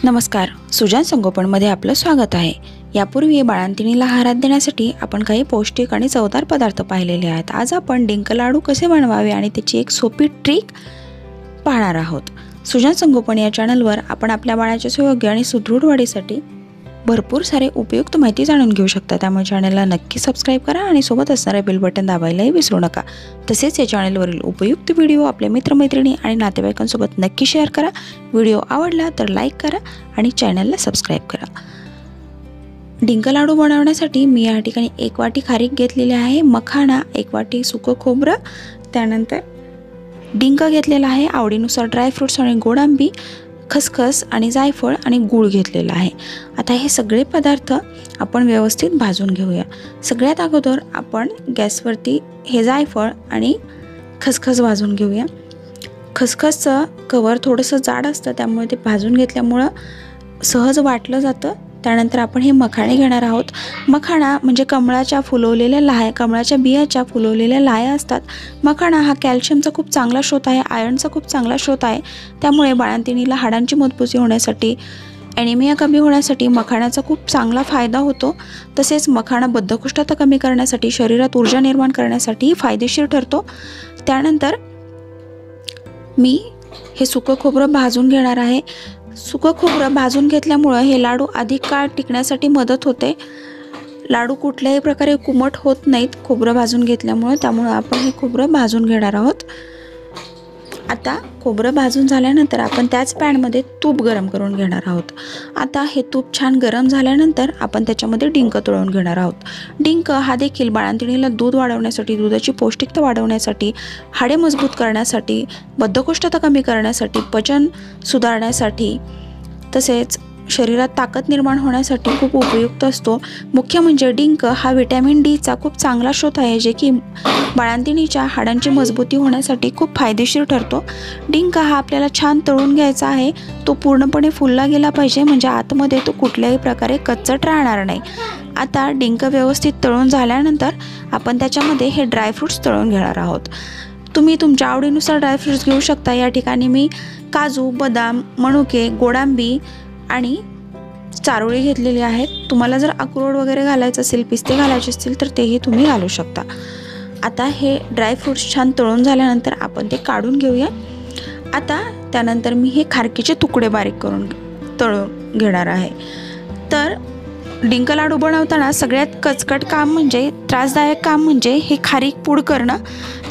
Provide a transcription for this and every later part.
नमस्कार, सुजान संगोपनमध्ये आपलं स्वागत आहे। यापूर्वी बाळंतिणीला आहारात देण्यासाठी आपण काही पौष्टिक आणि चवदार पदार्थ पाहिलेले आहेत। आज आपण डिंक लाडू कसे बनवावे आणि त्याची एक सोपी ट्रिक पाहणार आहोत। सुजान संगोपन या चॅनलवर आपण आपल्या बाळाच्या सुयोग्य आणि सुदृढ वाढीसाठी भरपूर सारे उपयुक्त माहिती जाणून घेऊ शकता। त्यामुळे चॅनलला नक्की सबस्क्राइब करा आणि सोबत असणारे बेल बटन दाबायलाही विसरू नका। तसेच या चॅनलवरील उपयुक्त व्हिडिओ आपल्या मित्रमैत्रिणी आणि नातेवाईकांसोबत नक्की शेअर करा। व्हिडिओ आवडला तर लाईक करा आणि चॅनलला सबस्क्राइब करा। डिंक लाडू बनवण्यासाठी मी या ठिकाणी 1 वाटी खारीक घेतलेली आहे, मखाना 1 वाटी सुकं खोबरं, त्यानंतर डिंक घेतलेला आहे, आवडीनुसार ड्राय फ्रूट्स आणि गोड आंबी, खसखस आणि जायफळ आणि गूळ घेतलेला आहे। आता हे सगळे पदार्थ आपण व्यवस्थित भाजून घेऊया। सगळ्यात अगोदर आपण गॅसवरती हे जायफळ आणि खसखस भाजून घेऊया। खसखसचं कवर थोडंसं जाड असतं, त्यामुळे ते भाजून घेतल्यामुळं सहज वाटलं जातं। त्यानंतर आपण हे मखाणे घेणार आहोत। मखाणा म्हणजे कमळाच्या फुलवलेल्या लाह्या, कमळाच्या बियाच्या फुलवलेल्या लाह्या असतात। मखाणा हा कॅल्शियमचा खूप चांगला स्रोत आहे, आयर्नचा खूप चांगला स्रोत आहे। त्यामुळे बाळंतिणीला हाडांची मजबूती होण्यासाठी, ॲनिमिया कमी होण्यासाठी मखाण्याचा खूप चांगला फायदा होतो। तसेच मखाणा बद्धकोष्ठता कमी करण्यासाठी, शरीरात ऊर्जा निर्माण करण्यासाठी फायदेशीर ठरतो। त्यानंतर मी हे सुकं खोबरं भाजून घेणार आहे। सुकं खोबरं भाजून घेतल्यामुळे हे लाडू अधिक काळ टिकण्यासाठी मदत होते। लाडू कुठल्याही प्रकारे कुमट होत नाहीत खोबरं भाजून घेतल्यामुळे, त्यामुळे आपण हे खोबरं भाजून घेणार आहोत। आता खोबरं भाजून झाल्यानंतर आपण त्याच पॅनमध्ये तूप गरम करून घेणार आहोत। आता हे तूप छान गरम झाल्यानंतर आपण त्याच्यामध्ये डिंक तळून घेणार आहोत। डिंक हा देखील बाळंतिणीला दूध वाढवण्यासाठी, दुधाची पौष्टिकता वाढवण्यासाठी, हाडे मजबूत करण्यासाठी, बद्धकोष्ठता कमी करण्यासाठी, पचन सुधारण्यासाठी, तसेच शरीरात ताकद निर्माण होण्यासाठी खूप उपयुक्त असतो। मुख्य म्हणजे डिंक हा व्हिटॅमिन डीचा खूप चांगला स्रोत आहे, जे की बाळंतिणीच्या हाडांची मजबूती होण्यासाठी खूप फायदेशीर ठरतो। डिंक हा आपल्याला छान तळून घ्यायचा आहे। तो पूर्णपणे फुलला गेला पाहिजे, म्हणजे आतमध्ये तो कुठल्याही प्रकारे कच्चट राहणार नाही। आता डिंक व्यवस्थित तळून झाल्यानंतर आपण त्याच्यामध्ये हे ड्रायफ्रूट्स तळून घेणार आहोत। तुम्ही तुमच्या आवडीनुसार ड्रायफ्रूट्स घेऊ शकता। या ठिकाणी मी काजू, बदाम, मनुके, गोडांबी आणि चारोळी घेतलेली आहेत। तुम्हाला जर अक्रोड वगैरे घालायचं असेल, पिस्ते घालायचे असतील तर तेही तुम्ही घालू शकता। आता हे ड्रायफ्रूट्स छान तळून झाल्यानंतर आपण ते काढून घेऊया। आता त्यानंतर मी हे खारकीचे तुकडे बारीक करून तळून घेणार आहे। तर डिंक लाडू बनवताना सगळ्यात कचकट काम म्हणजे, त्रासदायक काम म्हणजे हे खारीक पूड करणं।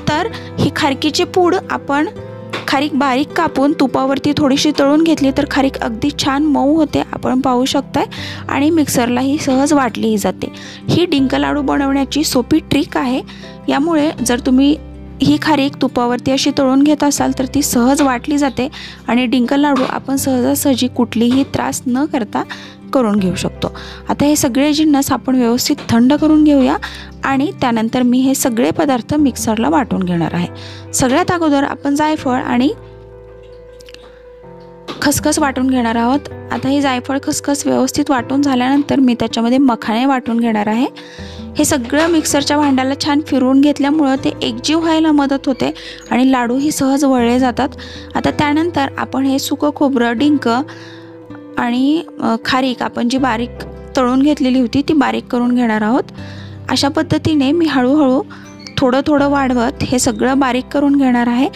तर ही खारकीची पूड आपण खारीक बारीक कापून तुपावरती थोडीशी तळून घेतली तर खारीक अगदी छान मऊ होते, आपण पाहू शकताय, आणि मिक्सरलाही सहज वाटलीही जाते। ही डिंक लाडू बनवण्याची सोपी ट्रिक आहे। यामुळे जर तुम्ही ही खारीक तुपावरती अशी तळून घेत असाल तर ती सहज वाटली जाते आणि डिंक लाडू आपण सहजासहजी कुठलीही त्रास न करता करून घेऊ शकतो। आता हे सगळे जिन्नस आपण व्यवस्थित थंड करून घेऊया आणि त्यानंतर मी हे सगळे पदार्थ मिक्सरला वाटून घेणार आहे। सगळ्यात अगोदर आपण जायफळ आणि खसखस वाटून घेणार आहोत। आता हे जायफळ खसखस व्यवस्थित वाटून झाल्यानंतर मी त्याच्यामध्ये मखाणे वाटून घेणार आहे। हे सगळं मिक्सरच्या भांड्याला छान फिरवून घेतल्यामुळं ते एकजीव व्हायला मदत होते आणि लाडूही सहज वळले जातात। आता त्यानंतर आपण हे सुकं खोबरं, डिंक आणि खारीक आपण जी बारीक तळून घेतलेली होती ती बारीक करून घेणार आहोत। अशा पद्धतीने मी हळूहळू थोडं थोडं वाढवत हे सगळं बारीक करून घेणार आहे।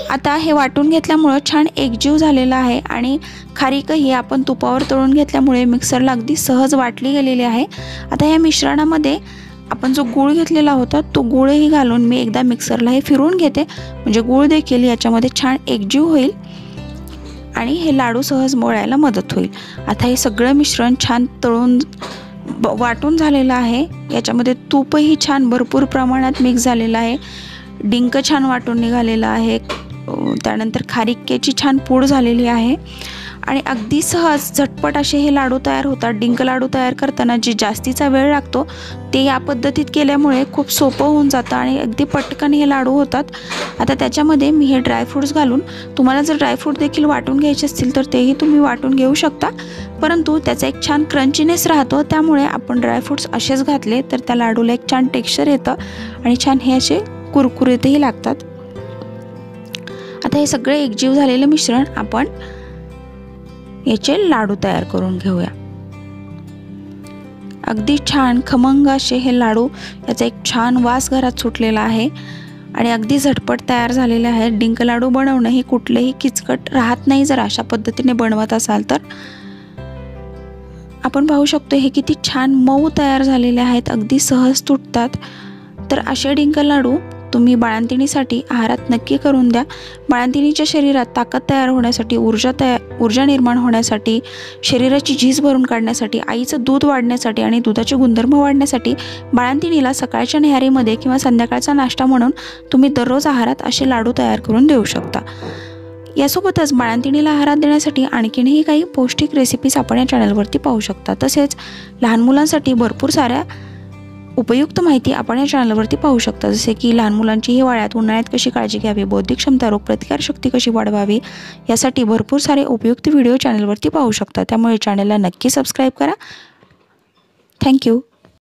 आता हे वाटून घेतल्यामुळं छान एकजीव झालेलं आहे आणि खारीकही आपण तुपावर तळून घेतल्यामुळे मिक्सरला अगदी सहज वाटली गेलेली आहे। आता या मिश्रणामध्ये आपण जो गूळ घेतलेला होता तो गूळही घालून मी एकदा मिक्सरला हे फिरवून घेते, म्हणजे गूळ देखील याच्यामध्ये छान एकजीव होईल आणि हे लाडू सहज मळायला मदत होईल। आता हे सगळं मिश्रण छान तळून वाटून झालेलं आहे। याच्यामध्ये तूपही छान भरपूर प्रमाणात मिक्स झालेलं आहे, डिंक छान वाटून निघालेला आहे, त्यानंतर खारीकेची छान पूड झालेली आहे आणि अगदी सहज झटपट असे हे लाडू तयार होतात। डिंक लाडू तयार करताना जे जास्तीचा वेळ लागतो ते या पद्धतीत केल्यामुळे खूप सोपं होऊन जातं आणि अगदी पटकन हे लाडू होतात। आता त्याच्यामध्ये मी हे ड्रायफ्रूट्स घालून, तुम्हाला जर ड्रायफ्रूट देखील वाटून घ्यायचे असतील तर तेही तुम्ही वाटून घेऊ शकता, परंतु त्याचा एक छान क्रंचीनेस राहतो, त्यामुळे आपण ड्रायफ्रूट्स असेच घातले तर त्या लाडूला एक छान टेक्स्चर येतं आणि छान हे असे कुरकुरीतही लागतात। आता हे सगळे एकजीव झालेलं मिश्रण आपण याचे लाडू तयार करून घेऊया। अगदी छान खमंग असे हे लाडू, याचा एक छान वास घरात सुटलेला आहे आणि अगदी झटपट तयार झालेले आहेत। डिंक लाडू बनवणं हे कुठलेही किचकट राहत नाही जर अशा पद्धतीने बनवत असाल तर। आपण पाहू शकतो हे किती छान मऊ तयार झालेले आहेत, अगदी सहज तुटतात। तर असे डिंक लाडू तुम्ही बाळंतिणीसाठी आहारात नक्की करून द्या। बाळंतिणीच्या शरीरात ताकद तयार होण्यासाठी, ऊर्जा निर्माण होण्यासाठी, शरीराची झीज भरून काढण्यासाठी, आईचं दूध वाढण्यासाठी आणि दुधाचे गुणधर्म वाढण्यासाठी बाळंतिणीला सकाळच्या न्याहारीमध्ये किंवा संध्याकाळचा नाश्ता म्हणून तुम्ही दररोज आहारात असे लाडू तयार करून देऊ शकता। यासोबतच बाळंतिणीला आहारात देण्यासाठी आणखीनही काही पौष्टिक रेसिपीज आपण या चॅनलवरती पाहू शकता। तसेच लहान मुलांसाठी भरपूर साऱ्या उपयुक्त माहिती आपण या चॅनलवरती पाहू शकता, जसे की लहान मुलांची हिवाळ्यात उन्हाळ्यात कशी काळजी घ्यावी, बौद्धिक क्षमता, रोगप्रतिकारशक्ती कशी वाढवावी, यासाठी भरपूर सारे उपयुक्त व्हिडिओ चॅनलवरती पाहू शकता। त्यामुळे चॅनलला नक्की सबस्क्राईब करा। थँक्यू।